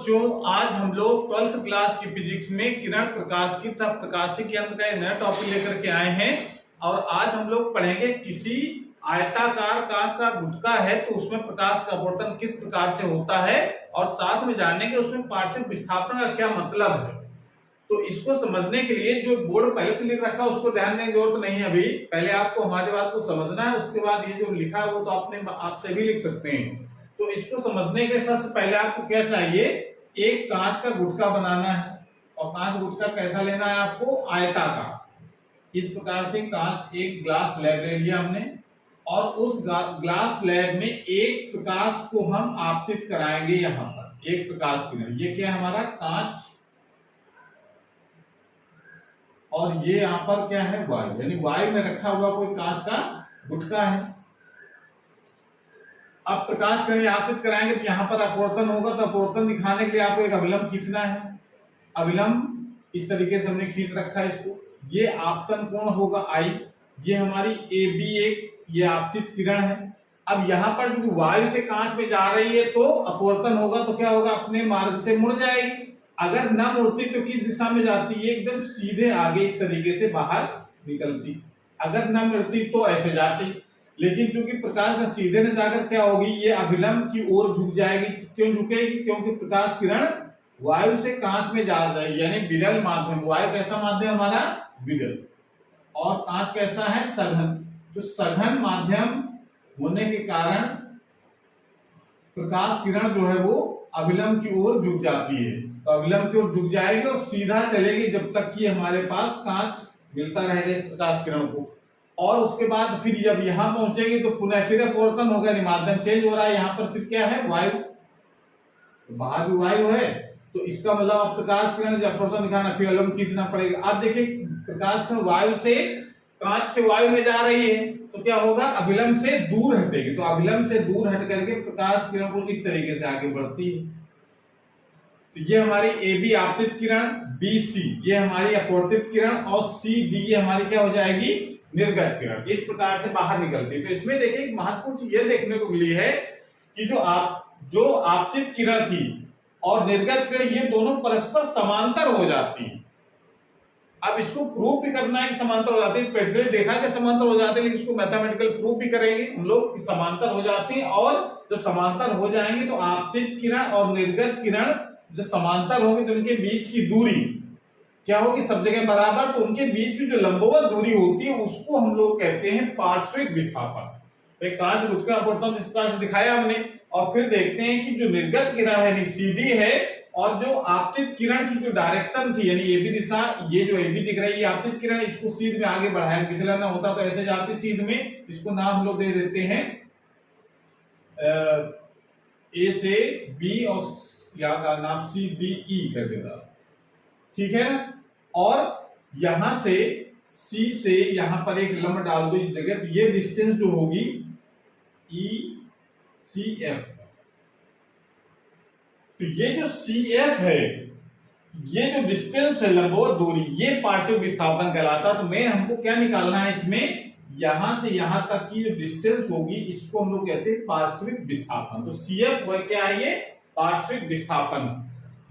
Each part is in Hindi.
बच्चों, आज हम लोग 12th क्लास की फिजिक्स में किरण प्रकाश की तथा प्रकाशी के अंक का नया टॉपिक लेकर के आए हैं। और आज हम लोग पढ़ेंगे किसी आयताकार कांच का गुटका है तो उसमें प्रकाश का अपवर्तन किस प्रकार से होता है, और साथ में जानेंगे उसमें पार्श्विक विस्थापन का क्या मतलब है। तो इसको समझने के लिए जो बोर्ड पहले से लिख रखा है उसको ध्यान देने की जरूरत नहीं है। अभी पहले आपको हमारी बात को समझना है, उसके बाद ये जो लिखा है वो तो आपसे भी लिख सकते हैं। तो इसको समझने के सबसे पहले आपको क्या चाहिए, एक कांच का गुटका बनाना है। और कांच गुटका कैसा लेना है आपको, आयताकार। इस प्रकार से कांच एक ग्लास स्लैब ले लिया हमने, और उस ग्लास स्लैब में एक प्रकाश को हम आपतित कराएंगे। यहाँ पर एक प्रकाश किरण, ये क्या है हमारा कांच, और ये यहाँ पर क्या है वायु, यानी वायु में रखा हुआ कोई कांच का गुटका है। अब प्रकाश किरण आपतित कराएंगे तो यहाँ पर अपवर्तन होगा, तो अपवर्तन दिखाने के लिए आपको एक अभिलंब खींचना है। अभिलंब इस तरीके से हमने खींच रखा है इसको। ये आपतन कोण होगा आई, ये हमारी AB1, ये आपतित किरण है। अब यहाँ पर जो वायु से कांच में जा रही है तो अपवर्तन होगा, तो क्या होगा, अपने मार्ग से मुड़ जाएगी। अगर न मुड़ती तो किस दिशा में जाती है, एकदम सीधे आगे इस तरीके से बाहर निकलती। अगर न मुड़ती तो ऐसे जाती, लेकिन चूंकि प्रकाश में सीधे न जाकर क्या होगी, ये अभिलंब की ओर झुक जाएगी। क्यों झुकेगी, क्योंकि प्रकाश किरण वायु से कांच में जा रही है, यानी विरल माध्यम। वायु कैसा माध्यम हमारा, विरल, और कांच कैसा है, सघन। तो सघन माध्यम होने के कारण प्रकाश किरण जो है वो अभिलंब की ओर झुक जाती है। तो अभिलंब की ओर झुक जाएगी और सीधा चलेगी जब तक कि हमारे पास कांच मिलता रहेगा इस प्रकाश किरण को। और उसके बाद फिर जब यहाँ पहुंचेगी तो पुनः फिर अपवर्तन होगा, माध्यम चेंज हो रहा है। यहाँ पर फिर क्या है, वायु, तो बाहर भी वायु है, तो इसका मतलब अब प्रकाश किरण जब अपवर्तन दिखाना फिर अभिलंब खींचना पड़ेगा। अब देखिए प्रकाश किरण वायु से, कांच से वायु में जा रही है तो क्या होगा, अभिलंब से दूर हटेगी। तो अभिलंब से दूर हट करके प्रकाश किरण को इस तरीके से आगे बढ़ती है। तो ये हमारी AB आपतित किरण, BC ये हमारी अपवर्तित किरण, और CD ये हमारी क्या हो जाएगी, निर्गत किरण। इस प्रकार से बाहर निकलती है। तो इसमें देखिए एक महत्वपूर्ण चीज ये देखने को मिली है कि जो आपतित किरण थी और निर्गत किरण, ये दोनों परस्पर समांतर हो जाती है। अब इसको प्रूव भी करना है कि समांतर हो जाती है। प्रैक्टिकली देखा कि समांतर हो जाते हैं, लेकिन इसको मैथमेटिकल प्रूव भी करेंगे हम लोग कि समांतर हो जाती है। और जब समांतर हो जाएंगे तो आपतित किरण और निर्गत किरण जब समांतर होंगे तो उनके बीच की दूरी क्या होगी, सब जगह बराबर। तो उनके बीच की जो लंबवत दूरी होती है उसको हम लोग कहते हैं पार्श्विक विस्थापन। एक कांच गुटका अपवर्तन इस प्रकार से दिखाया हमने। और फिर देखते हैं कि जो निर्गत किरण है CD है, और जो आपतित किरण की जो डायरेक्शन थी यानी AB दिशा, ये जो AB दिख रही है आपतित किरण, इसको सीध में आगे बढ़ाया, पिछला ना होता तो ऐसे जाती सीध में। इसको नाम हम लोग दे देते हैं A से B, और यहाँ का नाम CDE कर देता, ठीक है ना। और यहां से C से यहां पर एक लंब डाल दो इस जगह, तो ये डिस्टेंस जो होगी ECF। तो ये जो CF है, ये जो डिस्टेंस है, लंबवत दूरी, ये पार्श्विक विस्थापन कहलाता है। तो मैं हमको क्या निकालना है इसमें, यहां से यहां तक की जो डिस्टेंस होगी इसको हम लोग कहते हैं पार्श्विक विस्थापन। तो CF वो क्या है, ये पार्श्विक विस्थापन,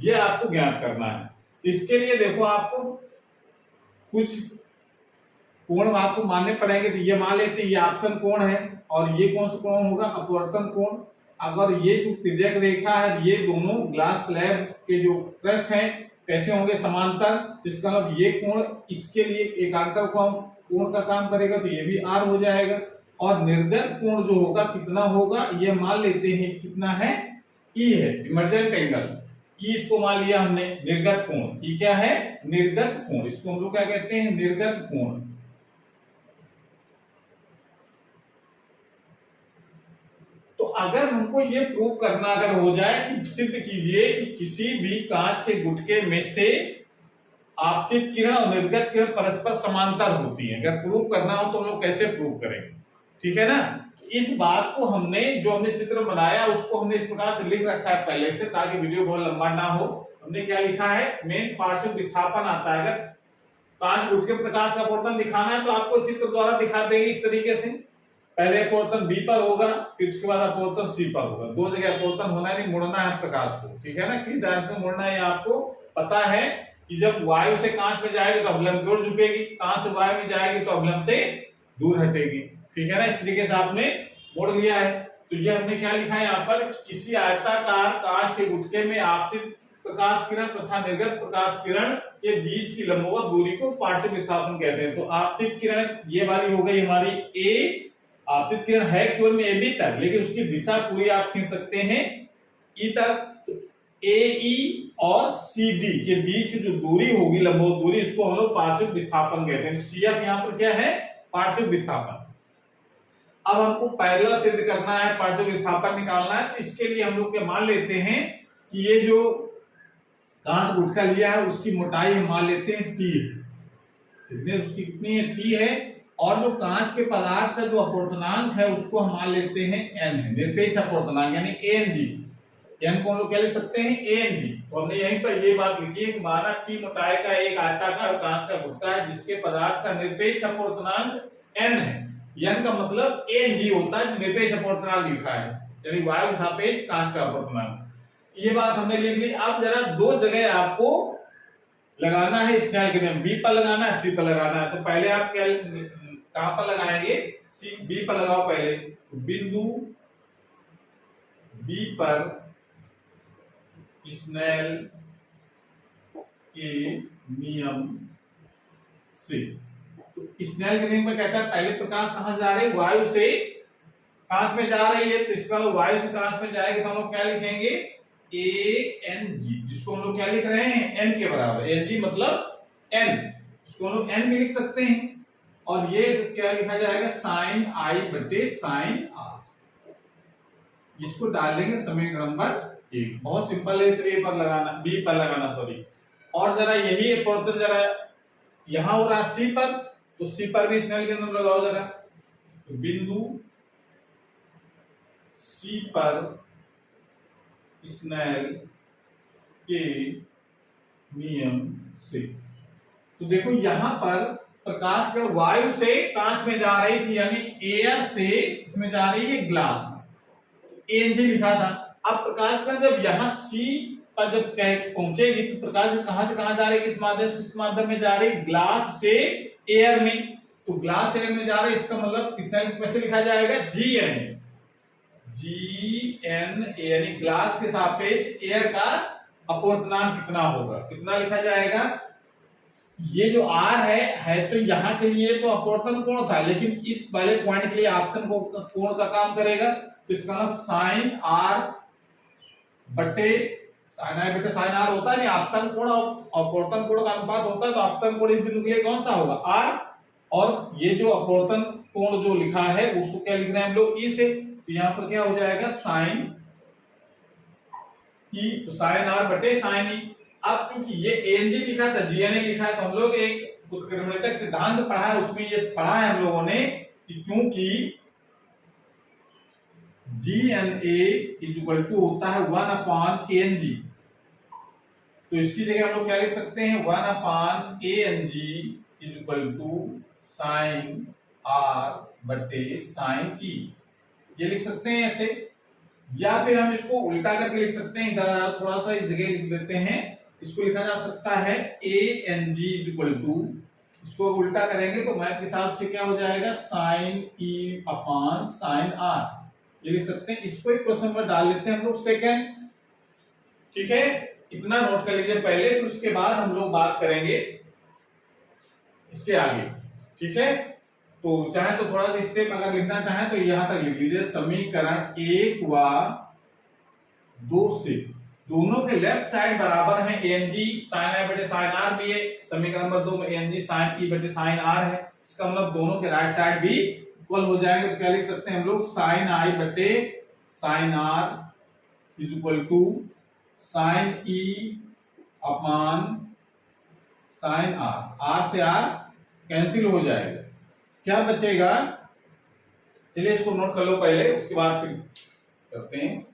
ये आपको ज्ञात करना है। इसके लिए देखो आपको कुछ कोण आपको मानने पड़ेंगे। तो ये मान लेते हैं ये आपतन कोण है, और ये कौन सा कोण होगा, अपवर्तन कोण। अगर ये जो तिर्यक रेखा है, ये दोनों ग्लास स्लैब के जो पृष्ठ हैं कैसे होंगे, समांतर। इसका मतलब ये कोण इसके लिए एकांतर कोण का काम करेगा, तो ये भी R हो जाएगा। और निर्गत कोण जो होगा कितना होगा, ये मान लेते हैं कितना है, E है, इमर्जेंट एंगल E, इसको मान लिया हमने निर्गत कोण। E क्या है, निर्गत कोण। इसको हम लोग क्या कहते हैं, निर्गत कोण। तो अगर हमको ये प्रूव करना अगर हो जाए कि सिद्ध कीजिए कि किसी भी कांच के गुटके में से आपतित किरण और निर्गत किरण परस्पर समांतर होती है, अगर प्रूव करना हो तो हम लोग कैसे प्रूव करेंगे, ठीक है ना। इस बात को हमने जो हमने चित्र बनाया उसको हमने इस प्रकार से लिख रखा है पहले से, ताकि वीडियो बहुत लंबा ना हो। हमने क्या लिखा है, मेन पार्श्विक विस्थापन आता है। अगर कांच गुटके प्रकाश का अपवर्तन दिखाना है तो आपको चित्र द्वारा दिखा देंगे इस तरीके से। पहले अपवर्तन बी पर होगा, फिर उसके बाद अपवर्तन सी पर होगा। दो जगह अपवर्तन होना नहीं, मुड़ना है प्रकाश को, ठीक है ना। किस डायरेक्शन में मुड़ना है आपको पता है कि जब वायु से कांच में जाएगी तो अवलंब की ओर झुकेगी, कांच से वायु में जाएगी तो अवलंब से दूर हटेगी, ठीक है ना। इस तरीके से आपने मोड़ लिया है। तो ये हमने क्या लिखा है यहाँ पर, किसी आयताकार कांच के गुटके में आपतित प्रकाश किरण तथा निर्गत प्रकाश किरण के बीच की लंबवत दूरी को पार्श्व विस्थापन कहते हैं। तो आपतित किरण ये वाली हो गई हमारी ए, आपतित किरण है एक्चुअल में ए बी तक, लेकिन उसकी दिशा पूरी आप खींच सकते हैं ई तक। ए ई और सी डी के बीच की जो दूरी होगी लंबवत दूरी, इसको हम लोग पार्श्व विस्थापन कहते हैं। सी एफ यहाँ पर क्या है, पार्श्व विस्थापन। अब हमको पैरेलल सिद्ध करना है, पार्श्व विस्थापन निकालना है। तो इसके लिए हम लोग क्या मान लेते हैं कि ये जो कांच गुटका लिया है उसकी मोटाई हम मान लेते हैं टी, कितने उसकी कितनी है, टी है। और जो कांच के पदार्थ का जो अपवर्तनांक है उसको हम मान लेते हैं एन है, निरपेक्ष अपवर्तनांक यानी एन जी। एन को हम लोग क्या लिख सकते हैं, एन जी। तो हमने यहीं पर ये बात लिखी है कि माना टी मोटाई का एक आयताकार कांच का गुटका है जिसके पदार्थ का निरपेक्ष अपवर्तनांक एन है। एन का मतलब एन जी होता है, निरपेक्ष अपवर्तनांक लिखा है, यानी वायु के सापेक्ष कांच का अपवर्तनांक। ये बात हमने लिख ली। अब जरा दो जगह आपको लगाना है स्नेल के नियम, बी पर लगाना है, सी पर लगाना है। तो पहले आप क्या कहां पर लगाएंगे, सी बी पर लगाओ पहले। बिंदु बी पर स्नेल के नियम से, तो स्नेल के नियम में कहता है पहले प्रकाश कहां जा रही है, वायु से कांच में जा रही है। तो इसका वायु से कांच में जाएगी तो हम लोग क्या लिखेंगे, ए एन जी, जिसको हम लोग क्या लिख रहे हैं, एन के बराबर। एन जी मतलब एन, इसको हम लोग एन भी लिख सकते हैं। और ये क्या लिखा जाएगा, साइन आई बटे साइन आर। इसको डाल देंगे समीकरण नंबर 1। बहुत सिंपल है। तो ए पर लगाना, बी पर लगाना सॉरी। और जरा यही अपवर्तन जरा यहां हो रहा है सी पर, तो सी पर भी स्नेल के नियम लगाओ जरा। तो बिंदु सी पर स्नेल के नियम से, तो देखो यहां पर प्रकाश किरण वायु से कांच में जा रही थी, यानी एयर से इसमें जा रही है ग्लास में, एन जी लिखा था। अब प्रकाश किरण जब यहां सी पर जब पहुंचेगी तो प्रकाश कहां से कहां जा रही है, किस माध्यम से, किस माध्यम में जा रही है, ग्लास से एयर में। तो ग्लास एयर में जा रही है, इसका मतलब स्नेल कैसे लिखा जाएगा, G N, G N A, यानी ग्लास के सापेक्ष एयर का अपवर्तनांक कितना होगा, कितना लिखा जाएगा। ये जो आर है तो यहाँ के लिए तो अपवर्तन कोण था, लेकिन इस वाले पॉइंट के लिए आपतन कोण का काम करेगा। तो इसका मतलब साइन आर बटे साइन आर बटे साइन आर होता है नहीं, आपतन कोण और अपवर्तन कोण का अनुपात होता है। तो आपतन कोण इस बिंदु के लिए कौन सा होगा, आर। और ये जो अपवर्तन कोण जो लिखा है उसको क्या लिख रहे हैं हम लोग, ई से। तो यहां पर क्या हो जाएगा, साइन ई, तो साइन आर बटे साइन ई। अब चूंकि ये एनजी लिखा था, जीएनए लिखा है, तो हम लोग एक उत्क्रमणितक सिद्धांत पढ़ा है, उसमें ये पढ़ा है हम लोगों ने कि चूंकि जीएनए इज इक्वल टू होता है 1/एनजी, तो इसकी जगह हम लोग क्या लिख सकते हैं, 1/एनजी is equal to sine r बटे साइन ई, ये लिख सकते हैं ऐसे। या फिर हम इसको उल्टा करके लिख सकते हैं, इधर थोड़ा सा इस जगह लिख देते हैं, इसको लिखा जा सकता है a n g is equal to, इसको उल्टा करेंगे तो मैथ के हिसाब से क्या हो जाएगा, sine e upon sine r, ये लिख सकते हैं। इसको एक क्वेश्चन में डाल लेते हैं हम लोग सेकंड, ठीक है। इतना नोट कर लीजिए पहले, फिर उसके बाद हम लोग बात करेंगे इसके आगे, ठीक है। तो चाहे तो थोड़ा सा स्टेप अगर लिखना चाहे तो यहां तक लिख लीजिए, समीकरण 1 व 2 से दोनों के लेफ्ट साइड बराबर है, एन जी साइन आई बटे साइन आर भी है, समीकरण नंबर 2 में एन जी साइन ई बटे साइन आर है। इसका मतलब दोनों के राइट साइड भी इक्वल हो जाएंगे। तो क्या लिख सकते हैं हम लोग, साइन आई बटे sine r is equal to sine e upon sine r, r से आर कैंसिल हो जाएगा, क्या बचेगा, चलिए इसको नोट कर लो पहले, उसके बाद फिर करते हैं।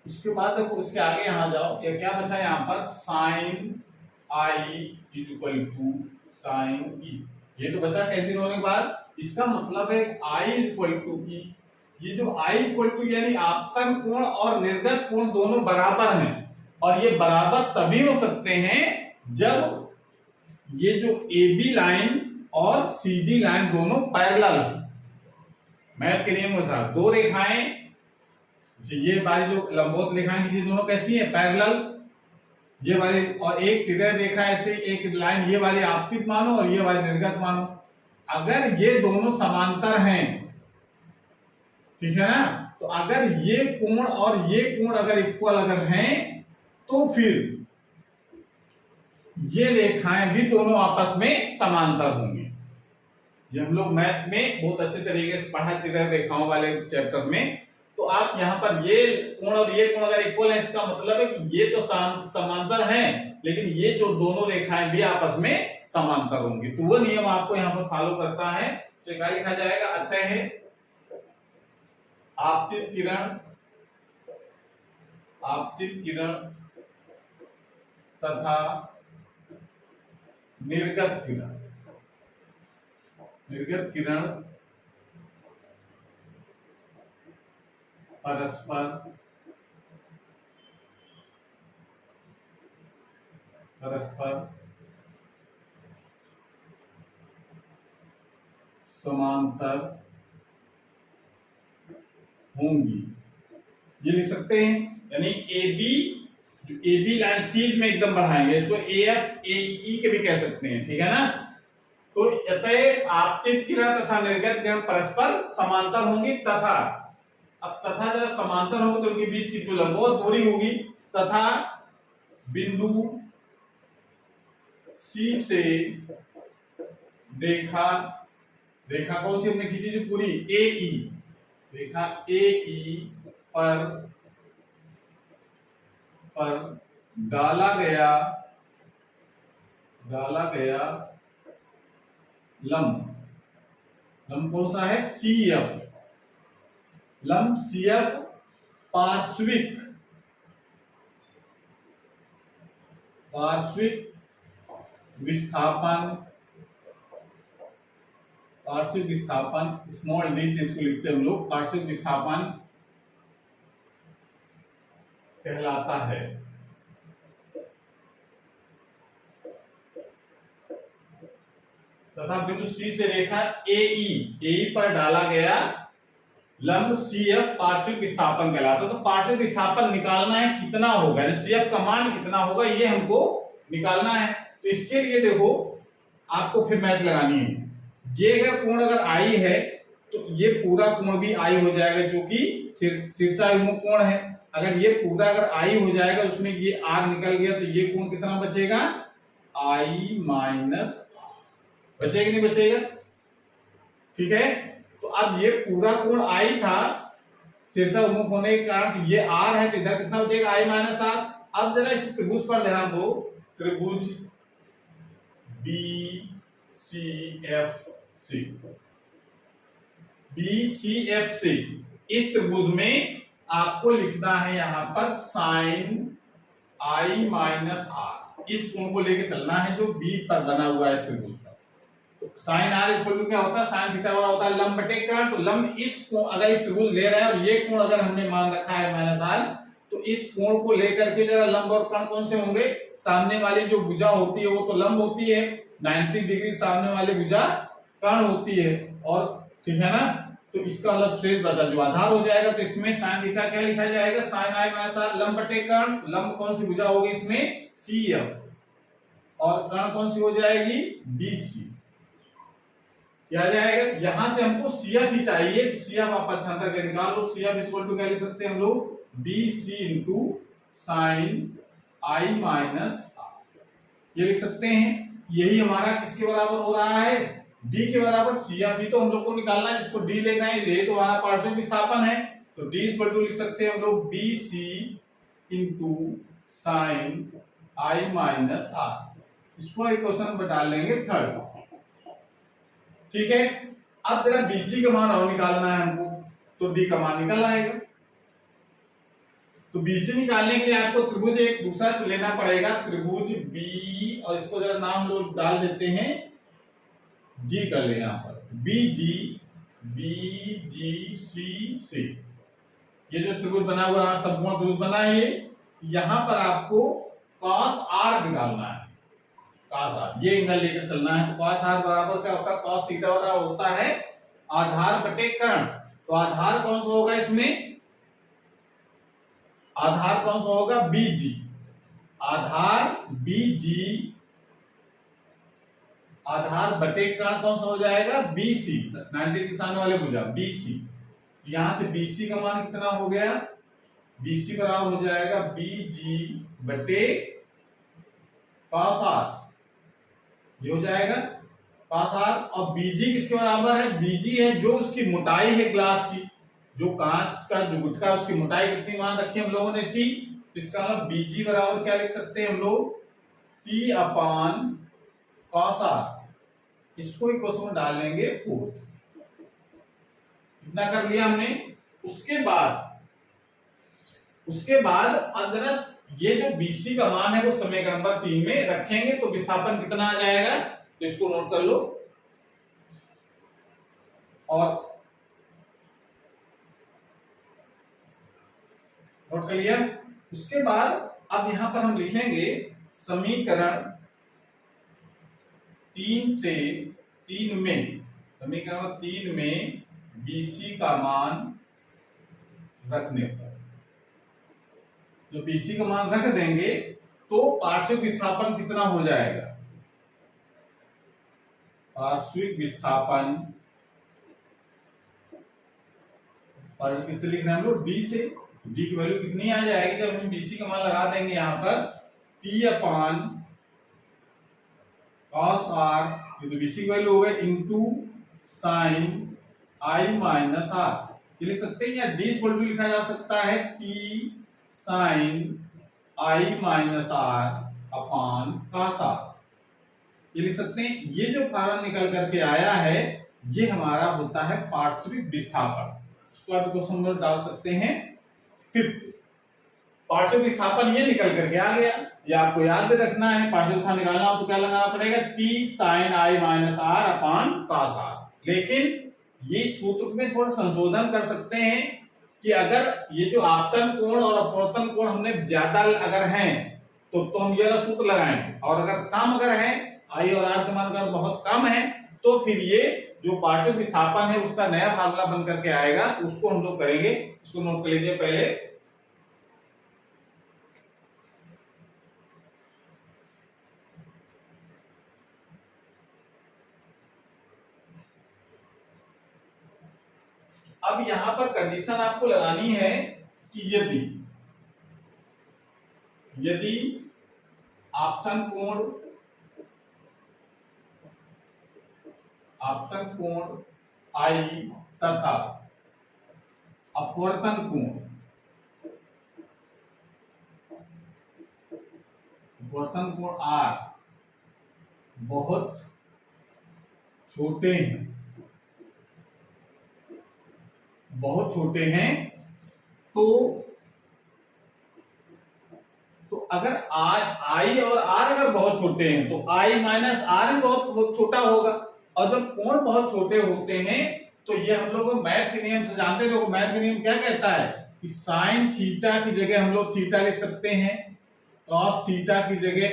उसके बाद देखो उसके आगे यहाँ जाओ, ये क्या बचा यहाँ पर, sine i is equal to sine e. ये तो बचा कैंसिल होने के बाद। इसका मतलब है आई इज इक्वल टू ई। ये जो आई इज इक्वल टू यानी आपतन कोण और निर्गत कोण दोनों बराबर हैं, और ये बराबर तभी हो सकते हैं जब ये जो ए बी लाइन और सीधी लाइन दोनों पैरेलल। मैथ के नियम के अनुसार दो रेखाएं, ये वाली जो लंबवत रेखाएं किसी दोनों कैसी है, पैरेलल, ये वाली, और एक तिरछी रेखा ऐसे एक लाइन, ये वाली आपतित मानो और ये वाली निर्गत मानो। अगर ये दोनों समांतर हैं, ठीक है ना, तो अगर ये कोण और ये कोण अगर इक्वल अगर हैं, तो फिर ये रेखाएं भी दोनों आपस में समांतर होंगी। ये हम लोग मैथ में बहुत अच्छे तरीके से पढ़ा तिरछी रेखाओं वाले चैप्टर में। तो आप यहाँ पर ये कोण और ये कोण अगर इक्वल है, इसका मतलब है कि ये तो समांतर हैं, लेकिन ये जो दोनों रेखाएं भी आपस में समांतर होंगी। तो वो नियम आपको यहाँ पर फॉलो करता है। तो क्या लिखा जाएगा, अतः आपतित किरण तथा निर्गत किरण परस्पर समांतर होंगी। ये लिख सकते हैं, यानी ए बी लाइन सी में एकदम बढ़ाएंगे, इसको ए एफ ए ई के भी कह सकते हैं, ठीक है ना। तो अतः आपतित किरण तथा निर्गत किरण परस्पर समांतर होंगी, तथा अब तथा जब समांतर होगा तो उनके बीच की जो लंबवत दूरी होगी, तथा बिंदु सी से रेखा कौन सी हमने खींची, जो पूरी ए ई, रेखा ए ई पर डाला गया लंब कौन सा है, सी एफ। लंब सी एफ पार्श्विक विस्थापन स्मॉल डी से इसको लिखते हैं हम लोग, पार्श्विक विस्थापन कहलाता है। तथा बिंदु सी से रेखा ए ई पर डाला गया लंब सी एफ पार्श्विक विस्थापन कहलाता है। तो पार्श्विक विस्थापन निकालना है कितना होगा, सी एफ का मान कितना होगा, ये हमको निकालना है। तो इसके लिए देखो आपको फिर मैथ लगानी है। ये अगर कोण अगर आई है तो ये पूरा कोण भी आई हो जाएगा, जो कि शीर्षाभिमुख कोण है। अगर ये पूरा अगर आई हो जाएगा, उसमें ये आर निकल गया, तो ये कोण कितना बचेगा, आई माइनस बचेगा, नहीं बचेगा, ठीक है। तो अब ये पूरा कोण आई था शीर्षाभिमुख होने के कारण, ये आर है, तो इधर कितना बचेगा, आई माइनस आर। अब जरा इस त्रिभुज पर ध्यान दो, त्रिभुज बी सी एफ सी, इस त्रिभुज में आपको लिखना है यहां पर साइन आई माइनस आर। इस कोण को लेके चलना है जो बी पर बना हुआ है इस त्रिभुज पर। तो साइन आर इक्वल टू क्या होता है, साइन थीटा बराबर होता है लंब बटे कोण। तो लंब इस कोण, अगर इस त्रिभुज ले रहे हैं और ये कोण अगर हमने मान रखा है माइनस आर, तो इस कोण को लेकर के जरा लंब और कोण कौन से होंगे, सामने वाली जो भुजा होती है वो तो लंब होती है, 90 डिग्री सामने वाली भुजा कोण होती है, और ठीक है ना। तो इसका मतलब शेष बचा जो आधार हो जाएगा, तो इसमें साइन थीटा क्या लिखा जाएगा, साइन आई माइनस आर लंब बटे कोण। लंब कौन सी भुजा होगी इसमें, सी एफ, और कोण कौन सी हो जाएगी, बी सी। क्या आ जाएगा, यहां से हमको सी एफ ही चाहिए, तो सी एफ आप पक्षांतर के निकाल लो। सी एफ इक्वल टू क्या लिख सकते हैं हम लोग, B C into sine I minus R, ये लिख सकते हैं। यही हमारा किसके बराबर हो रहा है, डी के बराबर। सी एफ ही तो हम लोग को निकालना है, जिसको डी लेना है, ये तो हमारा पार्श्विक विस्थापन है। तो डी इक्वल टू लिख सकते हैं हम लोग B C into sine I minus R. इसको इक्वेशन में डाल लेंगे थर्ड, ठीक है। अब जरा बीसी का मान और निकालना है हमको, तो डी का मान निकल आएगा। तो बीसी निकालने के लिए आपको त्रिभुज एक दूसरा लेना पड़ेगा, त्रिभुज बी, और इसको जरा नाम लोग डाल देते हैं, जी कर ले यहां पर, BGC। ये जो त्रिभुज बना हुआ है समकोण त्रिभुज बना है, यहां पर आपको cos r निकालना है, cos r, ये एंगल लेकर चलना है। तो cos r बराबर क्या होता है, cos थीटा होता है आधार बटे कर्ण। तो आधार कौन सा होगा इसमें, आधार कौन सा होगा, BG, आधार BG, आधार बटे कर्ण कौन सा हो जाएगा, BC, 90 के सामने वाले भुजा BC। यहां से BC का मान कितना हो गया, BC बराबर हो जाएगा BG बटे cos r, ये हो जाएगा cos r। और BG किसके बराबर है, BG है जो उसकी मोटाई है ग्लास की, जो कांच का जो गुटका उसकी मोटाई कितनी मान रखी हम लोगों ने T, इसका मतलब BG बराबर क्या लिख सकते हैं हम लोग, T अपान cos r, इसको इक्वेशन में डाल लेंगे 4। इतना कर लिया हमने। उसके बाद अगर ये जो BC का मान है वो समीकरण नंबर 3 में रखेंगे तो विस्थापन कितना आ जाएगा, तो इसको नोट कर लो। और नोट कर लिया। उसके बाद अब यहां पर हम लिखेंगे समीकरण 3 में, समीकरण 3 में BC का मान रखने पर, जो BC का मान रख देंगे तो पार्श्विक विस्थापन कितना हो जाएगा, पार्श्विक विस्थापन, पार्श्विक विस्थापन लिखना है हम लोग D से, D की वैल्यू कितनी आ जाएगी जब हम BC का मान लगा देंगे यहां पर, T अपान cos r, ये तो BC की वैल्यू हो गई, into sine I minus r, ये लिख सकते हैं, या D इक्वल टू लिखा जा सकता है T sine I minus r upon cos r, ये लिख सकते हैं। ये जो फॉर्मूला निकल करके आया है ये हमारा होता है पार्श्विक विस्थापन, इसको आप क्वेश्चन में डाल सकते हैं। फिर पार्श्विक विस्थापन ये निकल करके आ गया, ये आपको याद रखना है, पार्श्विक विस्थापन निकालना हो तो क्या लगाना पड़ेगा, T sine I minus r upon cos r। लेकिन ये सूत्र में थोड़ा संशोधन कर सकते हैं कि अगर ये जो आपतन कोण और अपवर्तन कोण हमने ज्यादा अगर हैं तो हम ये सूत्र लगाएंगे, और अगर कम अगर है I और R का मान अगर बहुत कम है तो फिर ये जो पार्श्विक विस्थापन है उसका नया फार्मूला बन करके आएगा, उसको हम लोग करेंगे। इसको नोट कर लीजिए पहले। अब यहां पर कंडीशन आपको लगानी है कि यदि आपतन कोण I तथा अपवर्तन कोण R बहुत छोटे हैं तो अगर I और R अगर बहुत छोटे हैं तो I माइनस R भी बहुत छोटा होगा, और जब कोण बहुत छोटे होते हैं तो ये हम लोग मैथ के नियम से जानते हैं। तो मैथ के नियम क्या कहता है कि साइन थीटा की जगह हम लोग थीटा लिख सकते हैं, कॉस थीटा की जगह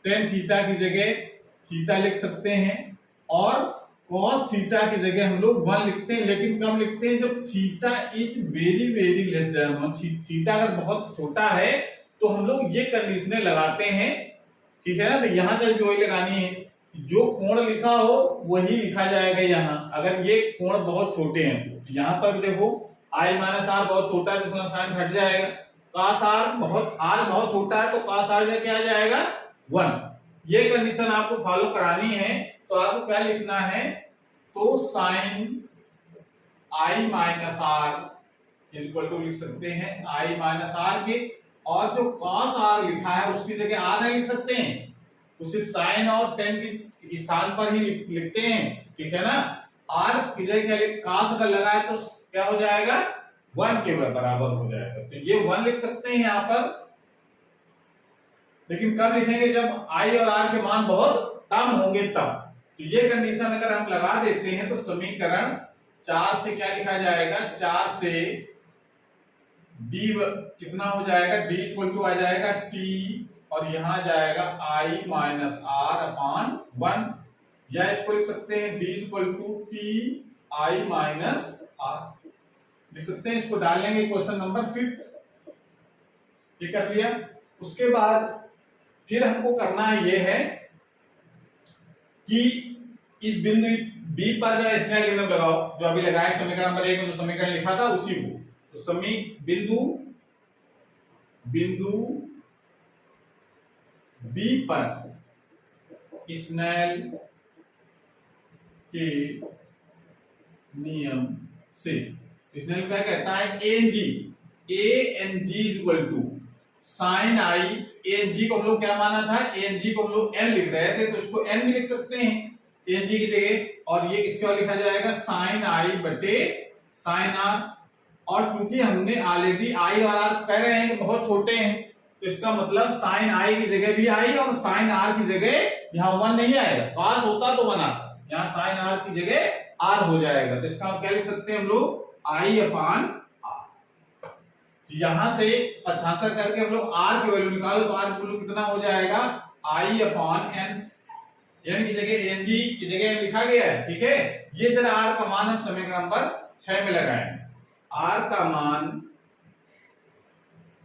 टेन थीटा की जगह थीटा लिख सकते हैं, और कॉस थीटा की जगह हम लोग 1 लिखते हैं। लेकिन कब लिखते हैं, जब theta is very very less than 1, theta अगर बहुत छोटा है तो हम लोग ये कंडीशनें लगाते हैं, ठीक है ना। तो यहां से जो लगानी है, जो कोण लिखा हो वही लिखा जाएगा यहाँ। अगर ये कोण बहुत छोटे हैं तो यहाँ पर देखो I माइनस R बहुत छोटा है तो इसमें साइन हट जाएगा, cos R बहुत छोटा है तो cos R जगह क्या आ जाएगा 1। ये कंडीशन आपको फॉलो करानी है तो आपको क्या लिखना है, तो sine I minus R equal to लिख सकते हैं I माइनस R के, और जो cos R लिखा है उसकी जगह R नहीं लिख सकते हैं, तो सिर्फ साइन और टेन के स्थान पर ही लिखते हैं, ठीक है ना। R की जगह cos अगर लगाए तो क्या हो जाएगा 1 के बराबर हो जाएगा। तो ये 1 लिख सकते हैं यहां पर, लेकिन कब लिखेंगे जब आई और आर के मान बहुत कम होंगे तब। तो ये कंडीशन अगर हम लगा देते हैं तो समीकरण 4 से क्या लिखा जाएगा, 4 से डी कितना हो जाएगा, डी इक्वल टू आ जाएगा टी और यहां जाएगा आई माइनस आर अपॉन 1, या इसको लिख सकते हैं D equal to T I minus R लिख सकते हैं। इसको डाल लेंगे क्वेश्चन नंबर 5, ये कर लिया। उसके बाद फिर हमको करना ये है कि इस बिंदु बी पर जरा स्नेल के नियम लगाओ, जो अभी लगाए समीकरण नंबर 1 में जो समीकरण लिखा था उसी को। तो बिंदु बी पर स्नेल के नियम से स्नेल क्या कहता है, N G equal to sine I, N G को हम लोग क्या माना था, एन जी को हम लोग एन लिख रहे थे, तो इसको एन भी लिख सकते हैं एन जी की जगह, और ये किसके बाद लिखा जाएगा साइन आई बटे साइन आर। और चूंकि हमने ऑलरेडी आई और आर कह रहे हैं कि बहुत छोटे हैं, तो इसका मतलब साइन आई की जगह भी आई और साइन आर की जगह यहाँ 1 नहीं आएगा, पास होता तो 1 आता, यहाँ साइन आर की जगह आर हो जाएगा। तो इसका क्या लिख सकते हैं हम लोग, आई अपान आर। यहां से 75 करके हम लोग आर की वैल्यू निकालो तो आर इक्वल कितना हो जाएगा, आई अपॉन एन, एन की जगह एन जी की जगह लिखा गया है, ठीक है। ये जरा आर का मान हम समीकरण नंबर 6 में लगाएंगे। आर का मान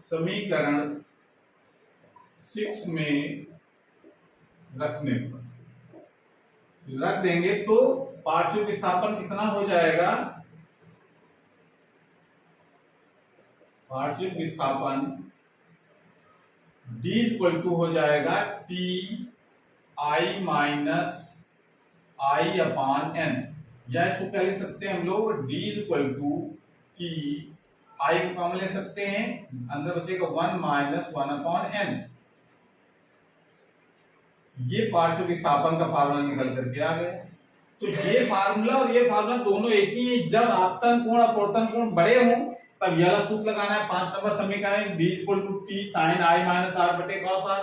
समीकरण 6 में रखने पर रख देंगे तो पार्श्व विस्थापन कितना हो जाएगा, पार्श्व विस्थापन D इक्वल टू हो जाएगा T I minus I upon N, या इसको क्या लिख सकते हैं हम लोग, D equal to T I को कॉमन ले सकते हैं, अंदर बचेगा 1 माइनस 1 अपॉन एन। ये पार्श्व विस्थापन का फार्मूला निकल करके आ गया। तो ये फार्मूला और ये फार्मूला दोनों एक ही है। जब आपतन कोण अपवर्तन कोण बड़े हों तब यह सूत्र लगाना है। 5 नंबर समीकरण d equal to T sine I minus R बटे कॉस आर।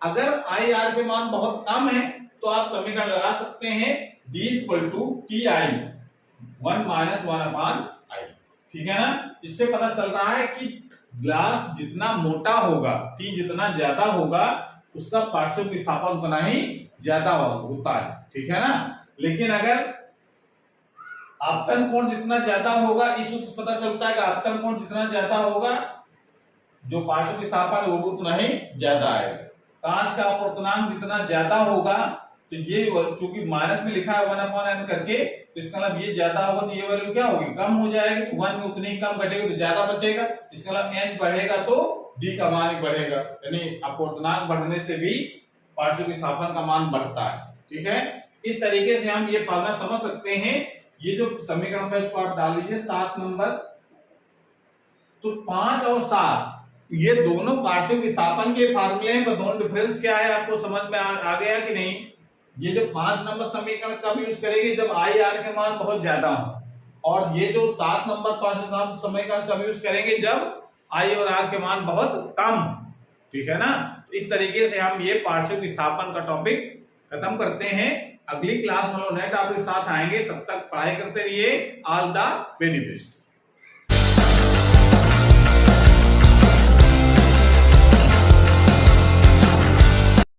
अगर आई आर के मान बहुत कम है तो आप समीकरण लगा सकते हैं d equal to T I 1 minus 1 upon I, ठीक है ना। इससे पता चल रहा है कि ग्लास जितना मोटा होगा, टी जितना ज्यादा होगा, उसका पार्श्व विस्थापन उतना ही ज्यादा होता है, ठीक है ना। लेकिन अगर आपतन कोण जितना ज्यादा होगा, इस सूत्र से पता चलता है कि आपतन कोण जितना ज्यादा होगा जो पार्श्व विस्थापन होगा उतना ही ज्यादा आएगा। कांच का अपवर्तनांक जितना ज्यादा होगा, तो ये चूंकि माइनस में लिखा है 1 अपॉन n करके, तो इसका मतलब ये ज्यादा होगा तो ये वैल्यू क्या होगी, कम हो जाएगी। तो 1 में उतनी ही कम घटेगी तो ज्यादा बचेगा। इसका मतलब n बढ़ेगा तो d का मान बढ़ेगा, यानी अपवर्तनांक बढ़ने से भी पार्श्व विस्थापन का मान बढ़ता है, ठीक है। इस तरीके से हम ये फार्मूला समझ सकते हैं। ये जो समीकरण है इसको आप डाल लीजिए 7 नंबर। तो 5 और 7 ये दोनों पार्श्व विस्थापन के फार्मूले हैं, पर दोनों डिफरेंस क्या है आपको समझ में आ गया कि नहीं। ये जो 5 नंबर समीकरण कब यूज करेंगे, जब आई आर के मान बहुत ज्यादा हो, और ये जो 7 नंबर पार्श्व समीकरण कब यूज करेंगे, जब आई और आर के मान बहुत कम, ठीक है ना। इस तरीके से हम ये पार्श्व विस्थापन का टॉपिक खत्म करते हैं। अगली क्लास में हम लोग नए टॉपिक के साथ आएंगे, तब तक पढ़ाई करते रहिए। All the very best.